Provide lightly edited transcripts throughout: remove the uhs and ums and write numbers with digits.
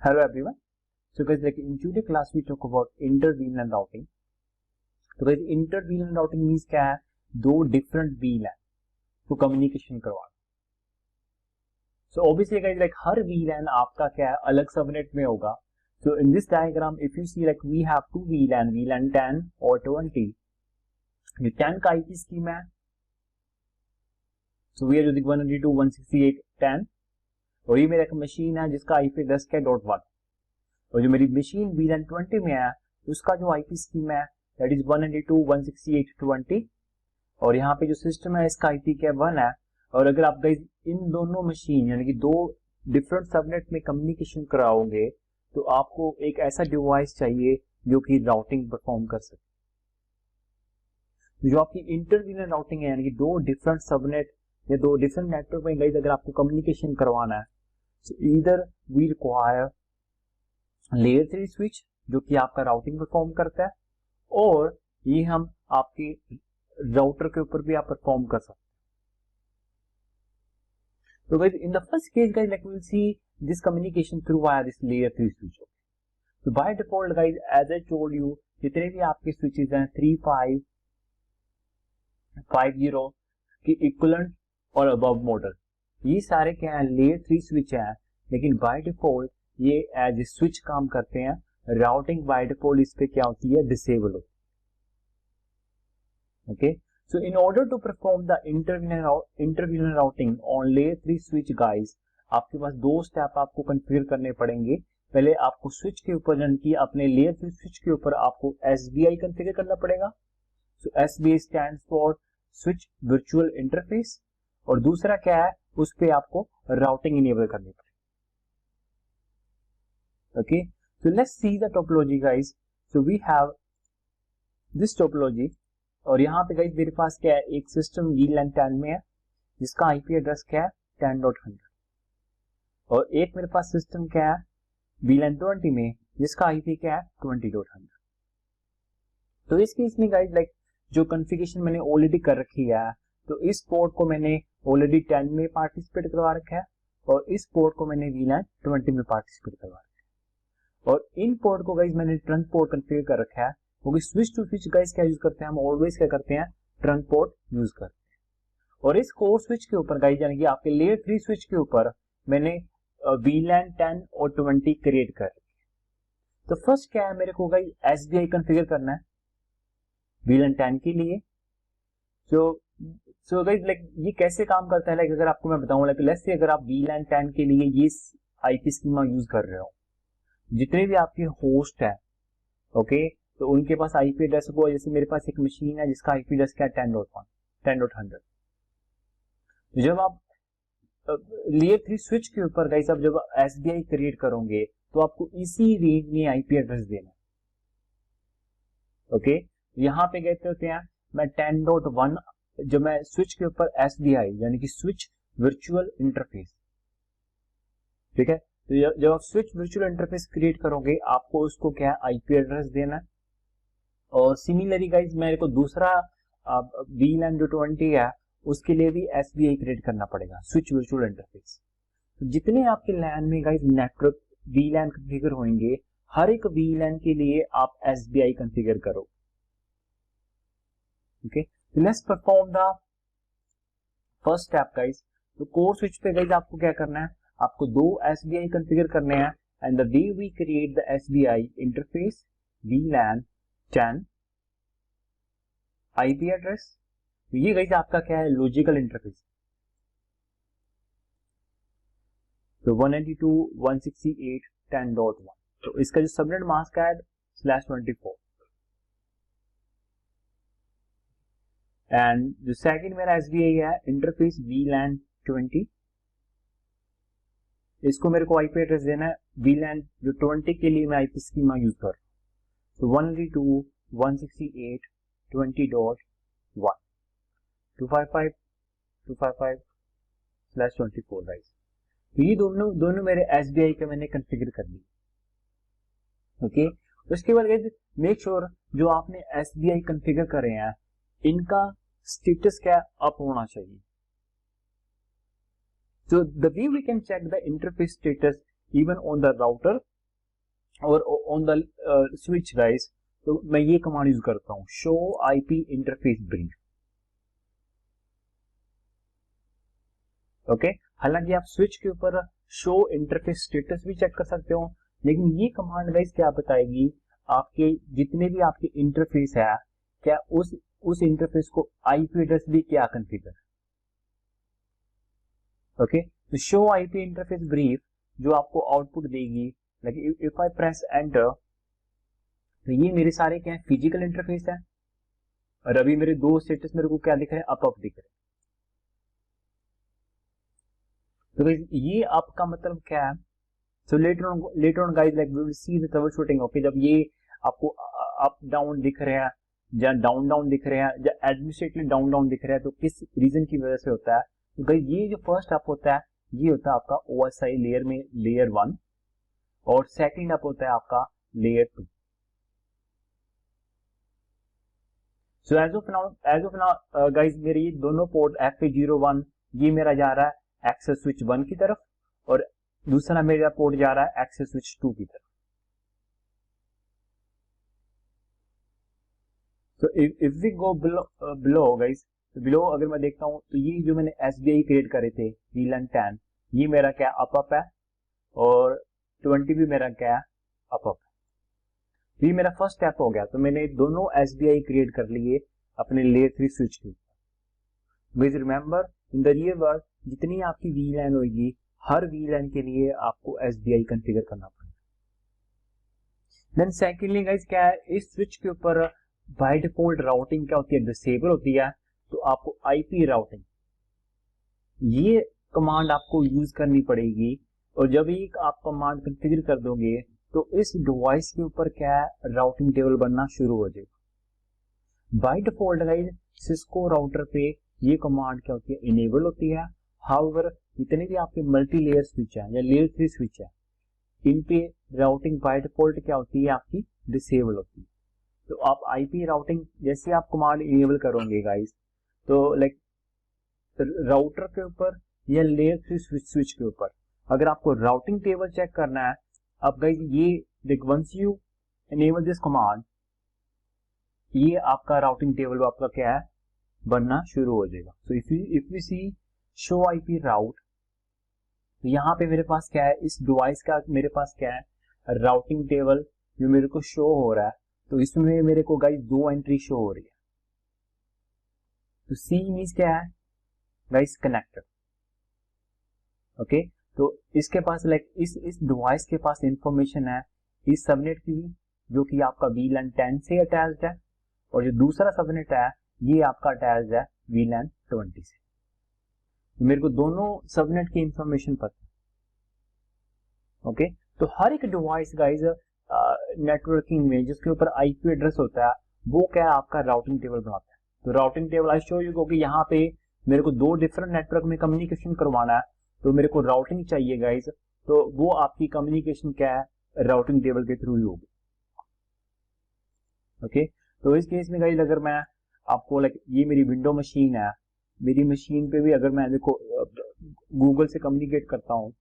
Hello everyone. So guys, like in today's class we talk about inter-VLAN routing. तो guys inter-VLAN routing means क्या है? दो different VLAN को communication करवाना. So obviously guys, like हर VLAN आपका क्या है अलग सबनेट में होगा. So in this diagram, if you see like we have two VLAN 10 और 20. ये 10 का IP scheme है. So we are using 192.168.10. और ये मेरा एक मशीन है जिसका IP एड्रेस क्या .1 और जो मेरी मशीन VLAN 20 में है उसका जो IP स्कीम है दैट इज 192.168.20 और यहाँ पे जो सिस्टम है इसका IP क्या 1 है. और अगर आप गाइस इन दोनों मशीन यानी कि दो डिफरेंट सबनेट में कम्युनिकेशन कराओगे तो आपको एक ऐसा डिवाइस चाहिए जो कि राउटिंग परफॉर्म कर सके. जो आपकी इंटर-VLAN राउटिंग है यानी कि दो डिफरेंट सबनेट या दो डिफरेंट नेटवर्क में गाइस अगर आपको कम्युनिकेशन करवाना है so either we require layer 3 switch जो कि आपका राउटिंग परफॉर्म करता है और ये हम आपके राउटर के ऊपर भी आप परफॉर्म कर सकते हैं. तो guys in the first case guys like we'll see this communication through via this layer 3 switch. तो by default guys as I told you जितने भी आपके switches हैं 3550 के इक्विवेलेंट और अबव मॉडल ये सारे क्या है लेयर 3 स्विच है लेकिन बाय डिफॉल्ट ये एज स्विच काम करते हैं. राउटिंग बाय डिफॉल्ट इस पे क्या होती है डिसेबल होती है. Okay so in order to perform the inter VLAN routing on layer 3 switch guys आपके पास दो स्टेप आपको कॉन्फ़िगर करने पड़ेंगे. पहले आपको स्विच के ऊपर यानी कि अपने लेयर 3 स्विच के ऊपर आपको SBI कॉन्फ़िगर करना पड़ेगा. सो SBI stands for switch virtual interface और दूसरा क्या है उस पे आपको राउटिंग इनेबल करनी पड़ेगी. Okay so let's see the topology guys. So we have this topology और यहाँ पे गाइस मेरे पास क्या है एक सिस्टम VLAN 10 में है जिसका IP एड्रेस क्या है 10.100 और एक मेरे पास सिस्टम क्या है VLAN 20 में जिसका IP क्या है 20.100. तो इस केस में गाइस लाइक जो कॉन्फ़िगरेशन मैंने ऑलरेडी कर रखी है तो इस पोर्ट को मैंने ऑलरेडी 10 में पार्टिसिपेट करवा रखा है और इस पोर्ट को मैंने VLAN 20 में पार्टिसिपेट करवा रखा है और इन पोर्ट को गाइस मैंने ट्रंक पोर्ट कॉन्फ़िगर कर रखा है क्योंकि स्विच टू स्विच गाइस क्या यूज करते हैं हम ऑलवेज क्या करते हैं ट्रंक पोर्ट यूज करते हैं. और इस कोर स्विच के ऊपर गाइस यानी कि आपके लेयर 3 स्विच के ऊपर मैंने VLAN 10 और 20 क्रिएट कर रखी है. तो फर्स्ट क्या है मेरे को गाइस SBI कॉन्फ़िगर करना है VLAN 10 के लिए. सो गाइस लाइक ये कैसे काम करता है लाइक अगर आपको मैं बताऊं लाइक लेट्स से अगर आप VLAN 10 के लिए ये IP स्कीमा यूज कर रहे हो जितने भी आपके होस्ट है ओके तो उनके पास IP एड्रेस को जैसे मेरे पास एक मशीन है जिसका IP एड्रेस क्या है 10.100. जब आप लेयर 3 स्विच के ऊपर गाइस आप जब SBI क्रिएट करोगे तो आपको इसी रेंज में IP एड्रेस देना है. ओके यहाँ पे कहते होते हैं मैं 10.1 जब मैं स्विच के ऊपर SBI यानी कि स्विच वर्चुअल इंटरफेस ठीक है तो जब आप स्विच वर्चुअल इंटरफेस क्रिएट करोगे आपको उसको क्या है IP एड्रेस देना है. और सिमिलरली गाइस मेरे को दूसरा VLAN जो 20 है उसके लिए भी SBI क्रिएट करना पड़ेगा स्विच वर्चुअल इंटरफेस. तो जितने आपके LAN में गाइस नेटवर्क VLAN कॉन्फ़िगर होंगे हर एक VLAN के लिए आप SBI कॉन्फ़िगर करो. Okay let's perform the first step guys. तो कोर स्विच पे गाइस आपको क्या करना है आपको दो SBI कॉन्फ़िगर करने हैं and the way we create the SBI interface VLAN 10 IP address. ये गाइस आपका क्या है लॉजिकल इंटरफेस. तो 192.168.10.1 तो इसका जो सबनेट मास्क है /24 एंड जो सेकंड मेरा SBI है इंटरफेस VLAN 20 इसको मेरे को IP एड्रेस देना है VLAN जो 20 के लिए मैं IP स्कीमा यूज कर रहा हूँ. तो 192.168.20.1 255/24 गाइस. तो ये दोनों मेरे SBI के मैंने कॉन्फ़िगर कर ली. ओके उसके बाद गाइस मेक श्योर जो आपने SBI कॉन्फ़िगर करे हैं इनका स्टेटस क्या अप होना चाहिए. So the way we can check the interface status even on the router और ऑन द स्विच गाइस, तो मैं ये कमांड यूज करता हूँ, show IP interface brief. Okay, हालांकि आप स्विच के ऊपर शो इंटरफेस स्टेटस भी चेक कर सकते हो, लेकिन ये कमांड गाइस क्या बताएगी, आपके जितने भी आपके इंटरफेस है, क्या उस इंटरफेस को आईपी एड्रेस भी क्या कॉन्फ़िगर। ओके, तो शो आईपी इंटरफेस ब्रीफ जो आपको आउटपुट देगी, like if I press enter, तो ये मेरे सारे क्या है, फिजिकल इंटरफेस है, और अभी मेरे दो स्टेटस मेरे को क्या दिख रहे हैं, अप दिख रहे हैं। तो ये आपका मतलब क्या है, so later on guys like we will see the troubleshooting. Okay, जब ये आपको अप डाउन दिख रहे हैं या डाउन डाउन दिख रहे हैं या एडमिनिस्ट्रेटिवली डाउन डाउन दिख रहे हैं, तो किस रीजन की वजह से होता है। तो गाइस ये जो फर्स्ट अप होता है, ये होता है आपका ओएसआई लेयर में लेयर 1, और सेकंड अप होता है आपका layer 2। So as of now guys मेरे ये दोनों पोर्ट FA01 ये मेरा जा रहा है एक्सेस स्विच 1 की तरफ, और दूसरा मेरा पोर्ट जा रहा है एक्सेस स्विच 2 की तरफ। तो if we go below guys, तो बिलो अगर मैं देखता हूं, तो ये जो मैंने SBI क्रिएट करे थे VLAN 10, ये मेरा क्या अप है, और 20 भी मेरा क्या अप है। तो ये मेरा फर्स्ट स्टेप हो गया, तो मैंने दोनों SBI क्रिएट कर लिए अपने लेयर 3 स्विच के ऊपर। Guys remember, in the real world जितनी आपकी VLAN होगी, हर VLAN के लिए आपको SBI कॉन्फ़िगर करना पड़ेगा। देन सेकेंडली गाइस क्या है, इस स्विच के ऊपर बाय डिफॉल्ट राउटिंग क्या होती है, डिसेबल होती है, तो आपको आईपी राउटिंग ये कमांड आपको यूज करनी पड़ेगी, और जब ही आप कमांड कॉन्फ़िगर कर दोगे, तो इस डिवाइस के ऊपर क्या है, राउटिंग टेबल बनना शुरू हो जाएगा। By default guys Cisco router पे ये कमांड क्या होती है, इनेबल होती है। हाउएवर जितने भी आपके मल्टी लेयर स्विच है या लेयर 3 स्विच है, इन पे राउटिंग बाय डिफॉल्ट क्या होती है, आपकी डिसेबल होती है। तो आप आईपी राउटिंग जैसे आप कमांड इनेबल करोगे गाइस, तो लाइक राउटर के ऊपर या लेयर 3 स्विच के ऊपर अगर आपको राउटिंग टेबल चेक करना है, अब गाइस ये like once you enable this command, ये आपका राउटिंग टेबल आपका क्या है, बनना शुरू हो जाएगा। So if we see show IP route, तो यहाँ पे मेरे पास क्या है, इस डिवाइस का मेरे पास क्या है, राउटिंग टेबल जो मेरे को शो हो रहा है। तो इसमें मेरे को गाइस 2 एंट्री शो हो रही है। तो C मींस क्या है गाइस, कनेक्टर। ओके, तो इसके पास लाइक इस डिवाइस के पास इंफॉर्मेशन है इस सबनेट की भी, जो कि आपका VLAN 10 से अटैच्ड है, और जो दूसरा सबनेट है ये आपका अटैच्ड है VLAN 20 से। तो मेरे को दोनों सबनेट की इंफॉर्मेशन पता है। ओके, तो हर एक डिवाइस गाइस नेटवर्किंग में जिसके ऊपर आईपी एड्रेस होता है, वो क्या है, आपका राउटिंग टेबल बनाता है। तो routing table I show you, क्योंकि यहाँ पे मेरे को 2 डिफरेंट नेटवर्क में कम्युनिकेशन करवाना है, तो मेरे को राउटिंग चाहिए गाइस, तो वो आपकी कम्युनिकेशन क्या है, राउटिंग टेबल के थ्रू ही होगी। ओके, तो इस केस में गाइस अगर मैं आपको लाइक ये मेरी विंडो मशीन है, मेरी मशीन पे भी अगर मैं देखो गूगल से कम्युनिकेट करता हूँ,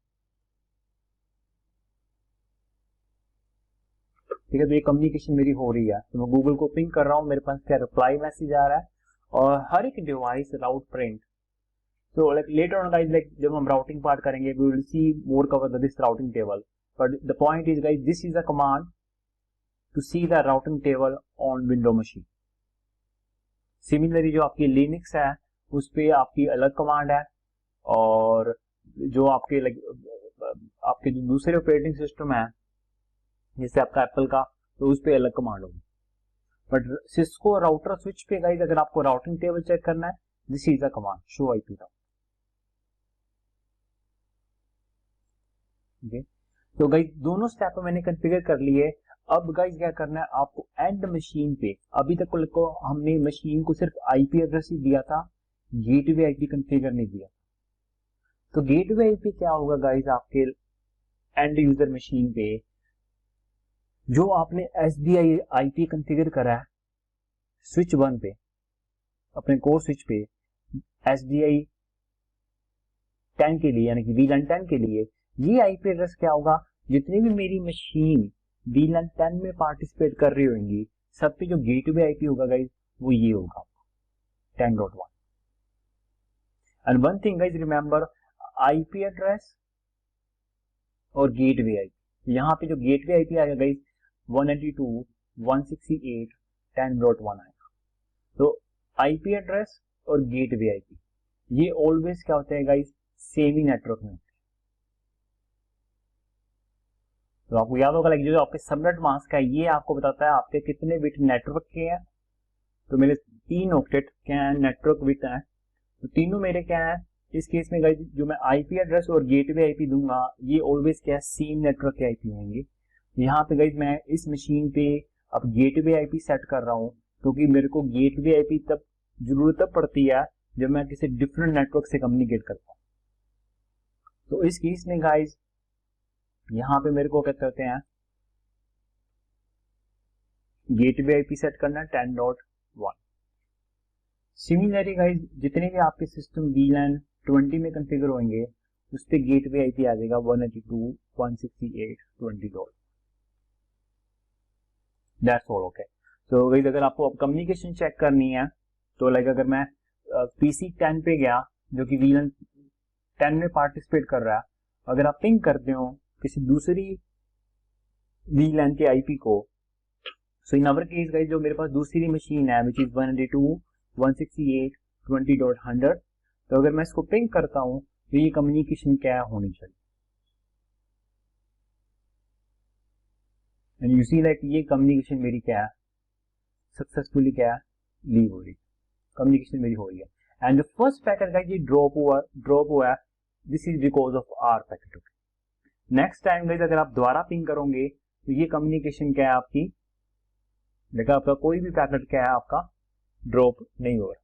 ठीक है, तो ये कम्युनिकेशन मेरी हो रही है, तो मैं गूगल को पिंग कर रहा हूँ, मेरे पास क्या रिप्लाई मैसेज आ रहा है, और हर एक डिवाइस राउट प्रिंट। तो like later on guys, like जब हम राउटिंग पार्ट करेंगे, we will see more cover this routing table, but the point is guys, this is a command to see the routing table on window machine. Similarly जो आपकी Linux है उस पे आपकी अलग कमांड है, और जो आपके लाइक आपके जो दूसरे ऑपरेटिंग सिस्टम है जैसे आपका एप्पल का, तो उस पे अलग कमांड होगी। बट सिस्को राउटर स्विच पे गाइस अगर आपको राउटिंग टेबल चेक करना है, this is a command show IP route. Okay, तो गाइस दोनों स्टेप मैंने कॉन्फ़िगर कर लिए। अब गाइस क्या करना है आपको, एंड मशीन पे अभी तक को हमने मशीन को सिर्फ आईपी एड्रेस ही दिया था, गेटवे आईपी कॉन्फ़िगर नहीं दिया। तो गेटवे आईपी क्या होगा गाइस, आपके एंड यूजर मशीन पे जो आपने SBI आईपी कॉन्फ़िगर करा है स्विच 1 पे, अपने कोर स्विच पे SBI 10 के लिए, यानी कि VLAN 10 के लिए, ये आईपी एड्रेस क्या होगा, जितनी भी मेरी मशीन VLAN 10 में पार्टिसिपेट कर रही होंगी, सब पे जो गेटवे आईपी होगा गाइज वो ये होगा 10.1। And one thing guys remember, IP address और गेटवे आईपी, यहाँ पे जो गेटवे आईपी आएगा गाइज 192.168.10.1 आएगा। तो आईपी एड्रेस और गेटवे आईपी ये ऑलवेज क्या होता है गाइज, सेम ही नेटवर्क में होते हैं। तो आपको याद होगा जो आपके सबनेट मास्क है ये आपको बताता है आपके कितने बिट नेटवर्क के हैं। तो मेरे 3 ऑक्टेट क्या है नेटवर्क बिट है, तो तीनों मेरे क्या है इस केस में गाइज जो मैं आईपी एड्रेस और गेटवे आईपी दूंगा ये ऑलवेज क्या है सेम नेटवर्क के आईपी होंगे। यहाँ पे गाइज मैं इस मशीन पे अब गेटवे आईपी सेट कर रहा हूँ, क्योंकि मेरे को गेटवे आईपी तब जरूरत तब पड़ती है जब मैं किसी डिफरेंट नेटवर्क से कम्युनिकेट करता हूँ। तो इस केस में गाइज यहाँ पे मेरे को क्या कहते हैं गेटवे आईपी सेट करना है 10.1। सिमिलरली गाइज जितने भी आपके सिस्टम VLAN 20 में कॉन्फ़िगर होंगे उस पे गेटवे आईपी आ जाएगा 192.168.20. That's all okay. तो गाइज अगर आपको अब कम्युनिकेशन चेक करनी है तो लाइक अगर मैं PC 10 पे गया जो कि VLAN 10 में पार्टिसिपेट कर रहा है, अगर आप पिंग करते हो किसी दूसरी VLAN के आईपी को, सो इन अवर केस गाइस जो मेरे पास दूसरी मशीन है विच इज 192.168.20.100, तो अगर मैं इसको पिंग करता हूं तो ये कम्युनिकेशन क्या होनी चाहिए, एंड यू सी लाइक ये कम्युनिकेशन मेरी क्या है सक्सेसफुली क्या है लीव हो रही, कम्युनिकेशन मेरी हो रही है। And the first packet guys ये ड्रॉप हुआ है, this is because of R packet. Next time guys अगर आप दोबारा पिंग करोगे तो ये कम्युनिकेशन क्या है आपकी, देखा आपका कोई भी पैकेट क्या है आपका ड्रॉप नहीं हो रहा।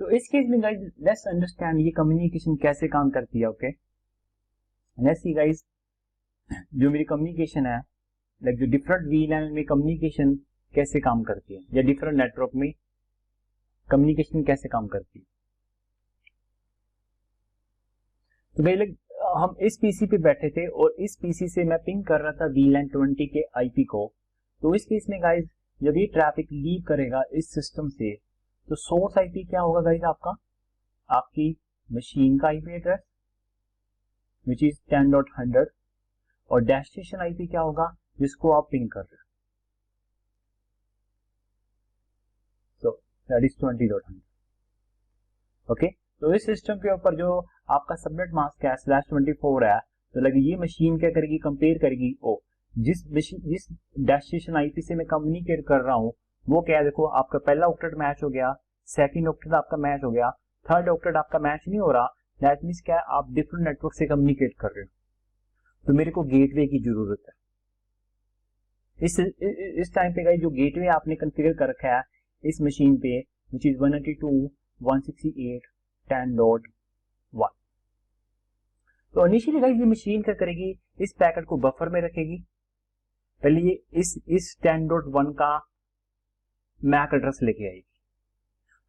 तो इस केस में गाइस लेट्स अंडरस्टैंड ये कम्युनिकेशन कैसे काम करती है। ओके लेट्स सी गाइस जो मेरी कम्युनिकेशन है लाइक जो डिफरेंट VLAN में कम्युनिकेशन कैसे काम करती है या डिफरेंट नेटवर्क में कम्युनिकेशन कैसे काम करती है। तो गाइस लाइक हम इस पीसी पे बैठे थे और इस पीसी से मैं पिंग कर रहा था VLAN 20 के आईपी को। तो इस केस में गाइस जब ये ट्रैफिक लीव करेगा इस सिस्टम से तो सोर्स आईपी क्या होगा गाइस आपका, आपकी मशीन का आईपी एड्रेस विच इज 10.100 और डेस्टिनेशन आईपी क्या होगा जिसको आप पिंग कर रहे हो, सो दैट इज 20.100। ओके तो इस सिस्टम के ऊपर जो आपका सबनेट मास्क है /24 है, तो लगे ये मशीन क्या करेगी कंपेयर करेगी ओ जिस डेस्टिनेशन आईपी से मैं कम्युनिकेट कर रहा हूँ वो क्या है, देखो आपका पहला ऑक्टेट मैच हो गया, सेकंड ऑक्टेट आपका मैच हो गया, थर्ड ऑक्टेट आपका मैच नहीं हो रहा, दैट मींस क्या है आप डिफरेंट नेटवर्क से कम्युनिकेट कर रहे हो, तो मेरे को गेटवे की जरूरत है। इस टाइम पे गाइस जो गेटवे आपने कॉन्फ़िगर कर रखा है इस मशीन पे व्हिच इज 192.168.10.1, तो इनिशियली गाइस ये मशीन क्या करेगी इस पैकेट को बफर में रखेगी, पहले ये इस 10.1 का मैक एड्रेस लेके आएगी।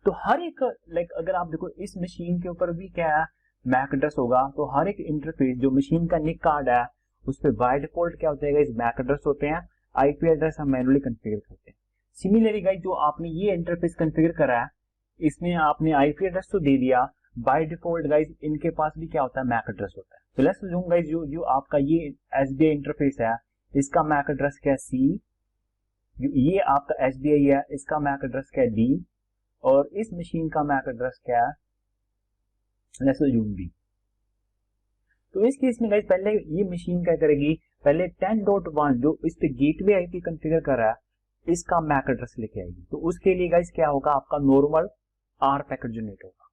तो हर एक लाइक अगर आप देखो इस मशीन के ऊपर भी क्या है मैक एड्रेस होगा, तो हर एक इंटरफेस जो मशीन का निक कार्ड है उस पे बाय डिफॉल्ट क्या होता है गाइस मैक एड्रेस होते हैं, आईपी एड्रेस हम मैनुअली कॉन्फ़िगर करते हैं। सिमिलरली गाइस जो आपने ये इंटरफेस कॉन्फ़िगर करा है इसमें आपने आईपी एड्रेस तो दे दिया, बाय डिफॉल्ट गाइस इनके पास भी क्या होता है मैक एड्रेस होता है। तो लेट्स अज्यूम गाइस जो आपका ये एसबीआई इंटरफेस है इसका मैक एड्रेस क्या है सी, ये आपका एसबीआई है इसका मैक एड्रेस क्या है डी, और इस मशीन का मैक एड्रेस क्या है लेट्स अज्यूम बी। तो इस केस में गाइस पहले ये मशीन क्या करेगी, पहले 10.1 जो इस पे गेटवे आईपी कॉन्फ़िगर कर रहा है इसका मैक एड्रेस लेके आएगी। तो उसके लिए गाइस क्या होगा आपका नॉर्मल आर पैकेट जनरेट होगा।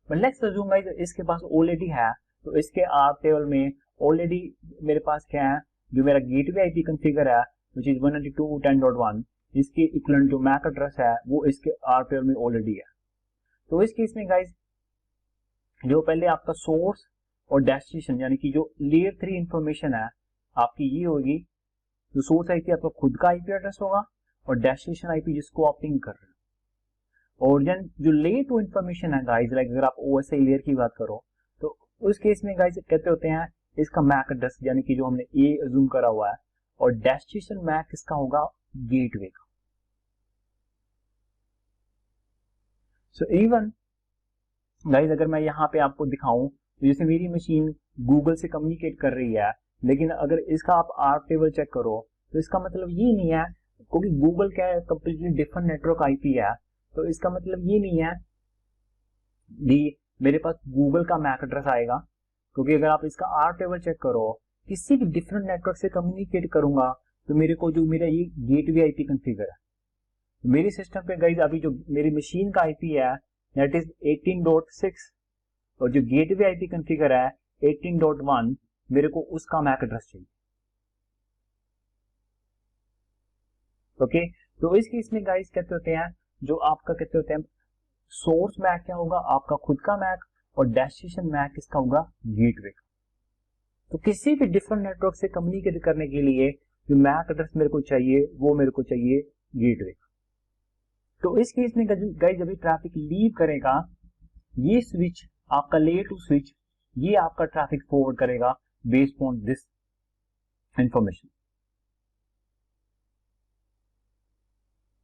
बट लेट्स अज्यूम गाइस इसके पास ऑलरेडी है, तो इसके आर टेबल में ऑलरेडी मेरे पास क्या है जो मेरा गेटवे आईपी कॉन्फ़िगर है व्हिच इज 192.10.1 इसके इक्विवेलेंट जो मैक एड्रेस है वो इसके आर टेबल में ऑलरेडी है। तो इस केस में गाइस जो पहले आपका सोर्स और डेस्टिनेशन यानी कि जो लेयर 3 इंफॉर्मेशन है आपकी ये होगी, जो सोर्स आईपी आपका खुद का आईपी एड्रेस होगा और डेस्टिनेशन आईपी जिसको आप पिंग कर रहे हो, और देन जो लेयर 2 इंफॉर्मेशन है गाइस लाइक अगर आप ओएसआई लेयर की बात करो तो उस केस में गाइस कहते होते हैं इसका मैक एड्रेस यानी कि जो हमने ए अज्यूम करा हुआ है और डेस्टिनेशन मैक किसका होगा, गेटवे का। सो इवन गाइस अगर मैं यहाँ पे आपको दिखाऊं तो जैसे मेरी मशीन गूगल से कम्युनिकेट कर रही है, लेकिन अगर इसका आप आर्क टेबल चेक करो तो इसका मतलब ये नहीं है, क्योंकि गूगल क्या है कंप्लीटली डिफरेंट नेटवर्क आईपी है, तो इसका मतलब ये नहीं है कि मेरे पास गूगल का मैक एड्रेस आएगा, क्योंकि अगर आप इसका आर्क टेबल चेक करो किसी भी डिफरेंट नेटवर्क से कम्युनिकेट करूंगा तो मेरे को जो मेरा ये गेटवे आईपी कॉन्फ़िगर है, मेरी सिस्टम पे गाइस अभी जो मेरी मशीन का आईपी है दैट इज 18.6 और जो गेटवे आईपी कॉन्फ़िगर है 18.1, मेरे को उसका मैक एड्रेस चाहिए। ओके तो इस केस में गाइस कहते होते हैं जो आपका कहते होते हैं सोर्स मैक क्या होगा, आपका खुद का मैक, और डेस्टिनेशन मैक किसका होगा, गेटवे का। तो किसी भी डिफरेंट नेटवर्क से कम्युनिकेट करने के लिए जो मैक एड्रेस मेरे को चाहिए वो मेरे को चाहिए गेटवे का। तो इस केस में गाइस जब ट्रैफिक लीव करेगा ये स्विच आपका लेयर टू स्विच ये आपका ट्रैफिक फॉरवर्ड करेगा based on this information.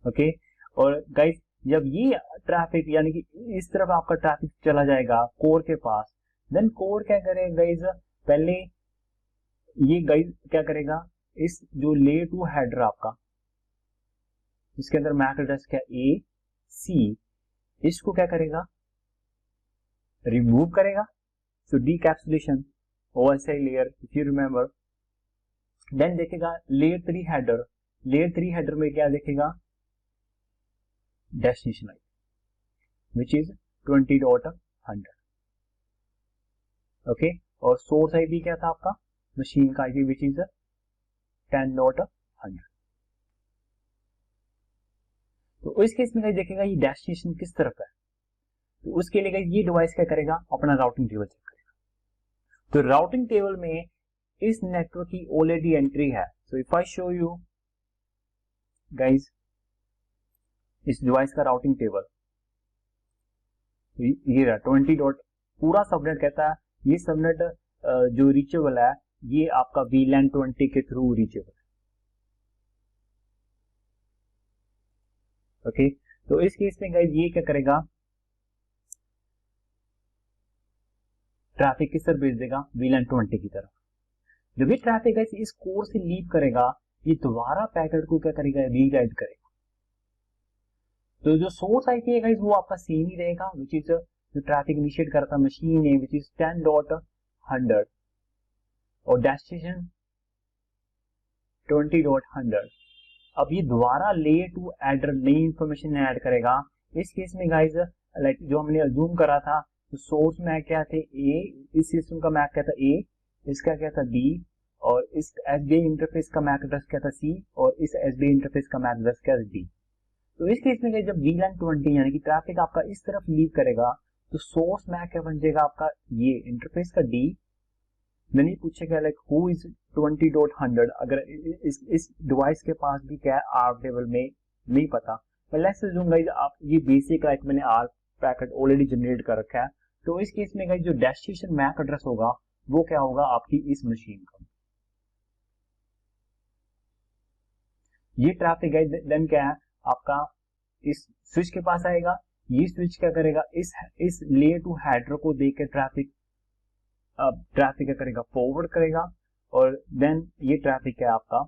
Okay और गाइस जब ये ट्रैफिक यानी कि इस तरफ आपका ट्रैफिक चला जाएगा कोर के पास, देन कोर क्या करेगा गाइस, पहले ये गाइस क्या करेगा, इस जो लेयर टू हेडर आपका इसके अंदर मैक एड्रेस क्या ए सी, इसको क्या करेगा, रिमूव करेगा। So decapsulation OSI layer if you remember. Then देखेगा लेयर 3 हेडर, लेयर 3 हेडर में क्या देखेगा, destination IP which is 20.100। Okay और सोर्स आईपी क्या था आपका, मशीन का आईपी विच इज 10.100। तो इस केस में देखेगा ये डेस्टिनेशन किस तरफ है, तो उसके लिए ये डिवाइस क्या करेगा, अपना राउटिंग टेबल चेक करेगा। तो राउटिंग टेबल में इस नेटवर्क की ऑलरेडी एंट्री है। So if I show you guys इस डिवाइस का राउटिंग टेबल, ये रहा 20 डॉट, पूरा सबनेट कहता है ये सबनेट जो रीचेबल है ये आपका VLAN 20 के थ्रू रीचेबल है। ओके तो इस केस में गाइस ये क्या करेगा, ट्रैफिक किस तरफ भेज देगा, VLAN 20 की तरफ। जब ये ट्रैफिक गाइस इस कोर से लीव करेगा ये दोबारा पैकेट को क्या करेगा, रीराइट करेगा। तो जो सोर्स आईपी है गाइस वो आपका सेम ही रहेगा विच इज जो ट्रैफिक इनिशिएट करता मशीन है विच इज 10.100 और डेस्टिनेशन 20.100। अब ये दोबारा लेयर टू एडर नई इंफॉर्मेशन ऐड करेगा। इस केस में गाइस लाइक जो हमने अज्यूम करा था तो सोर्स मैक क्या थे ए, इस सिस्टम का मैक क्या था ए, इसका क्या था बी, और इस एसबीआई इंटरफेस का मैक एड्रेस क्या था सी, और इस एसबीआई इंटरफेस का मैक एड्रेस क्या था डी। तो इस केस में जब VLAN 20 यानी कि ट्रैफिक आपका इस तरफ लीव करेगा तो सोर्स मैक क्या बन जाएगा आपका ये इंटरफेस का डी। मैंने पूछेगा लाइक हु इज 20.100, अगर इस डिवाइस के पास भी क्या है आर्क टेबल में नहीं पता, पर लेट्स अज्यूम गाइस आप ये बेसिक लाइक मैंने आर्क पैकेट ऑलरेडी जनरेट कर रखा है। तो इस केस में गाइस जो डेस्टिनेशन मैक एड्रेस होगा वो क्या होगा आपकी इस मशीन का। ये ट्रैफिक गाइस देन क्या है आपका इस स्विच के पास आएगा, ये स्विच क्या करेगा, इस लेयर टू हेडर को देख के ट्रैफिक क्या करेगा, फॉरवर्ड करेगा, और देन ये ट्रैफिक क्या आपका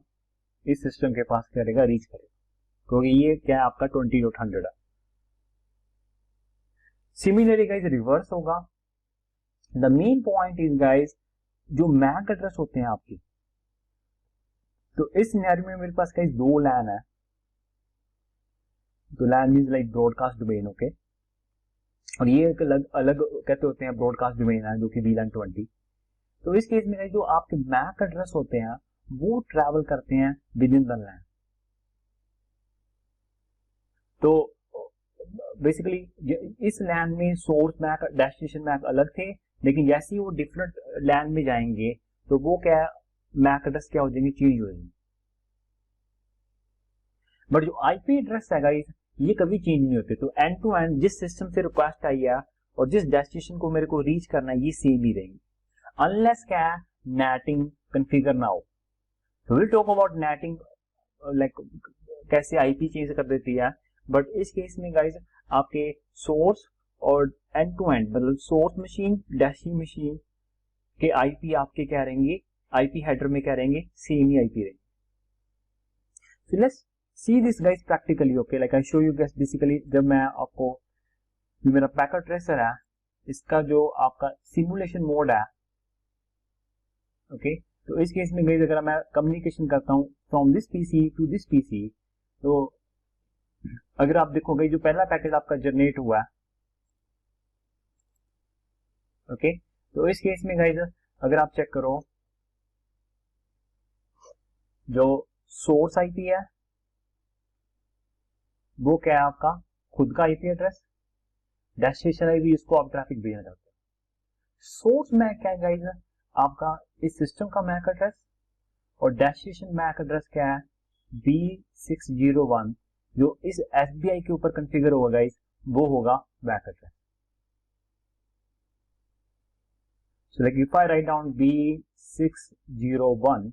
इस सिस्टम के पास करेगा, रीच करेगा, क्योंकि ये क्या है आपका 20.100 है। सिमिलरली गाइस रिवर्स होगा। The main point is guys जो मैक एड्रेस होते हैं आपके, तो इस सिनेरियो में मेरे पास गाइस दो लैन है, तो LAN means like broadcast domain. Okay और ये एक अलग अलग कहते होते हैं ब्रॉडकास्ट डोमेन है जो कि VLAN 20। तो इस केस में जो आपके मैक एड्रेस होते हैं वो ट्रैवल करते हैं विद इन द लैन। तो बेसिकली इस लैन में सोर्स मैक डेस्टिनेशन मैक अलग थे, लेकिन जैसे ही वो डिफरेंट लैन में जाएंगे तो वो क्या मैक एड्रेस क्या हो जाएंगे, चेंज हो जाएंगे। बट जो आईपी एड्रेस है गाइस ये कभी चेंज नहीं होते। तो एंड टू एंड जिस सिस्टम से रिक्वेस्ट आई है और जिस डेस्टिनेशन को मेरे को रीच करना है ये सेम ही रहेंगे, अनलेस क्या नेटिंग कॉन्फ़िगर ना हो। So we'll talk about netting, like कैसे आईपी चेंज कर देती है, बट इस केस में गाइज आपके सोर्स और एंड टू एंड मतलब सोर्स मशीन डेस्टिनी मशीन के आईपी आपके क्या रहेंगे, आईपी हेडर में क्या रहेंगे, सेम ही आईपी रहेंगे. So let's see this guys practically. Okay, like I show you guys basically जब मैं आपको मेरा पैकेट ट्रेसर है इसका जो आपका सिमुलेशन मोड है, ओके तो इस केस में गाइस अगर मैं कम्युनिकेशन करता हूं from this PC to this PC, तो अगर आप देखोगे जो पहला पैकेट आपका जनरेट हुआ है, ओके तो इस केस में गाइस अगर आप चेक करो जो सोर्स आईपी है वो क्या है आपका खुद का आईपी एड्रेस, डेस्टिनेशन आईपी इसको आप ट्रैफिक भेजना चाहते हो. सोर्स मैक क्या है गाइस आपका इस सिस्टम का मैक एड्रेस, और डेस्टिनेशन मैक एड्रेस क्या है B601 जो इस एसबीआई के ऊपर कॉन्फ़िगर होगा गाइस वो होगा MAC address. So like if I write down B601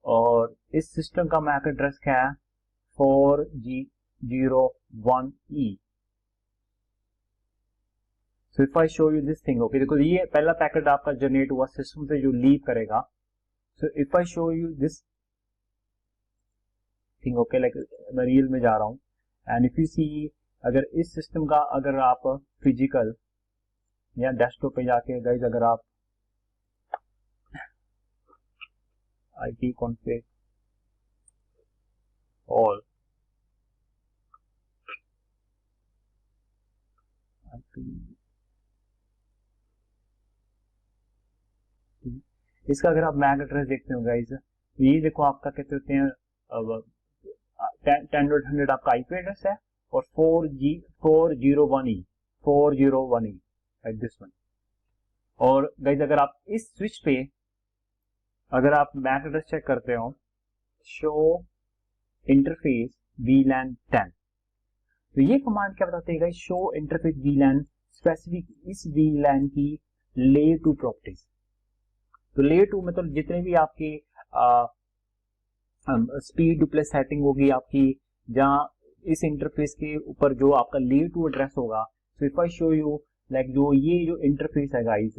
और इस सिस्टम का मैक एड्रेस क्या है 4G01E. So if I show you this thing, okay देखो ये पहला पैकेट आपका जनरेट हुआ सिस्टम से जो लीव करेगा. So if I show you this thing, okay like मैं रियल में जा रहा हूं एंड इफ यू सी अगर इस सिस्टम का अगर आप फिजिकल या डेस्कटॉप पे जाके गाइस अगर आप IP config all IP इसका अगर आप मैक एड्रेस देखते हो गाइस ये देखो आपका कहते होते हैं 10.100 आपका आईपी एड्रेस है और 401E एट दिस वन. और गाइस अगर आप इस स्विच पे अगर आप मैक एड्रेस चेक करते हो शो इंटरफेस VLAN 10, तो ये कमांड क्या बताते हैं guys show interface VLAN specific इस VLAN की लेयर 2 प्रॉपर्टीज. तो लेयर 2 मतलब जितने भी आपके स्पीड डुप्लेक्स सेटिंग होगी आपकी जहां इस इंटरफेस के ऊपर जो आपका लेयर 2 एड्रेस होगा. So if I show you like जो ये जो इंटरफेस है गाइस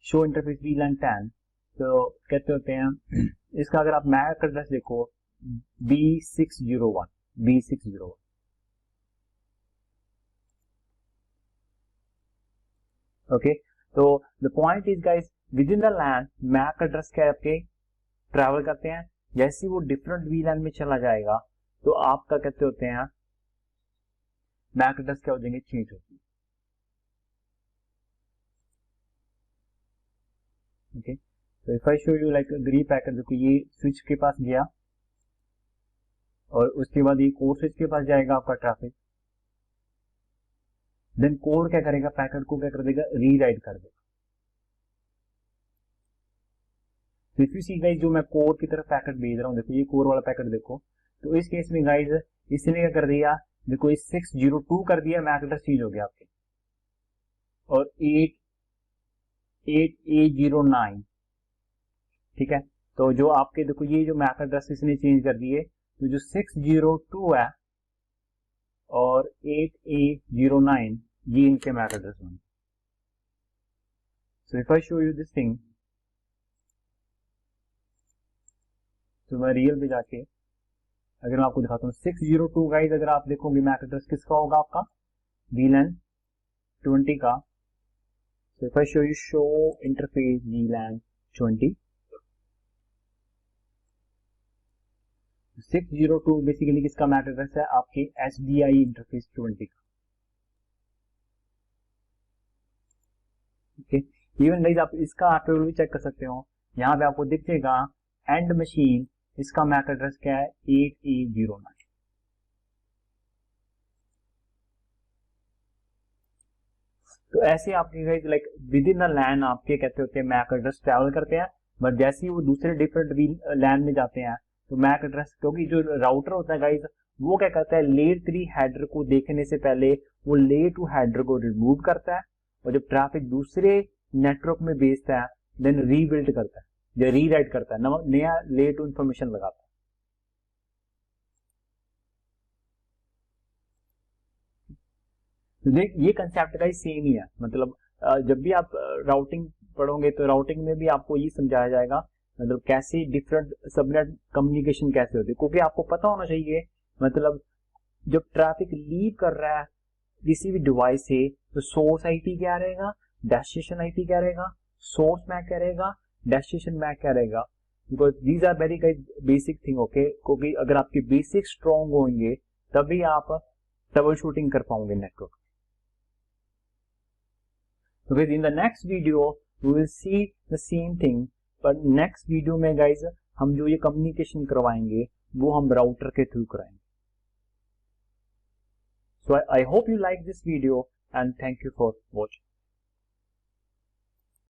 शो इंटरफेस VLAN 10, तो कहते होते हैं इसका अगर आप मैक एड्रेस देखो B601 ओके. तो the point is guys within the LAN MAC address क्या आपके ट्रैवल करते हैं, जैसे वो डिफरेंट VLAN में चला जाएगा तो आपका कहते होते हैं मैक एड्रेस क्या हो जाएंगे चेंज होती है. ओके तो if I show you like ग्री पैकेट देखो ये स्विच के पास गया और उसके बाद ये कोर स्विच के पास जाएगा आपका ट्रैफिक, देन कोर क्या करेगा पैकेट को क्या कर देगा रीराइट कर देगा. तो इफ यू सी गाइस जो मैं कोर की तरफ पैकेट भेज रहा हूँ देखो ये कोर वाला पैकेट देखो, तो इस केस में गाइस इसने क्या कर दिया देखो इस 602 कर दिया मैक एड्रेस चेंज हो गया आपके, और 8809 ठीक है. तो जो आपके देखो ये जो मैक एड्रेस इसने चेंज कर दिए तो जो 602 है और 8809 ये इनके मैक एड्रेस होंगे. So if I show you this thing, तो मैं रियल पे जाके अगर मैं आपको दिखाता हूँ 602 गाइस अगर आप देखोगे मैक एड्रेस किसका होगा आपका VLAN 20 का. So if I show you show interface VLAN 20, 602 basically किसका मैक एड्रेस है आपके SBI इंटरफेस 20 का. ओके इवन गाइस आप इसका आप भी चेक कर सकते हो, यहाँ पे आपको दिख जाएगा एंड मशीन इसका मैक एड्रेस क्या है 8809. तो ऐसे आपके guys like within the LAN आपके कहते होते हैं मैक एड्रेस ट्रैवल करते हैं, बट जैसे ही वो दूसरे डिफरेंट लैन में जाते हैं तो मैक एड्रेस क्योंकि जो राउटर होता है गाइस वो क्या करता है लेयर 3 हेडर को देखने से पहले वो लेयर 2 हेडर को रिमूव करता है और जब ट्रैफिक दूसरे नेटवर्क में भेजता है देन रीबिल्ड करता है, जो रीराइट करता है, नया लेयर 2 इंफॉर्मेशन लगाता है। तो देख ये कंसेप्ट का सेम ही है, मतलब जब भी आप राउटिंग पढ़ोगे तो राउटिंग में भी आपको ये समझाया जाएगा, मतलब कैसे डिफरेंट सबनेट कम्युनिकेशन कैसे होती है, क्योंकि आपको पता होना चाहिए मतलब जब ट्रैफिक लीव कर रहा है किसी भी डिवाइस से तो सोर्स आईपी क्या रहेगा, डेस्टिनेशन आईपी क्या रहेगा, सोर्स मैक क्या रहेगा, डेस्टिनेशन मैक क्या रहेगा, because these are very basic thing. Okay, क्योंकि अगर आपके बेसिक स्ट्रॉन्ग होंगे तभी आप ट्रबल शूटिंग कर पाओगे network. So guys, in the next video we will see the same thing, but next video में guys हम जो ये कम्युनिकेशन करवाएंगे वो हम राउटर के थ्रू कराएंगे। So I hope you like this video and thank you for watching.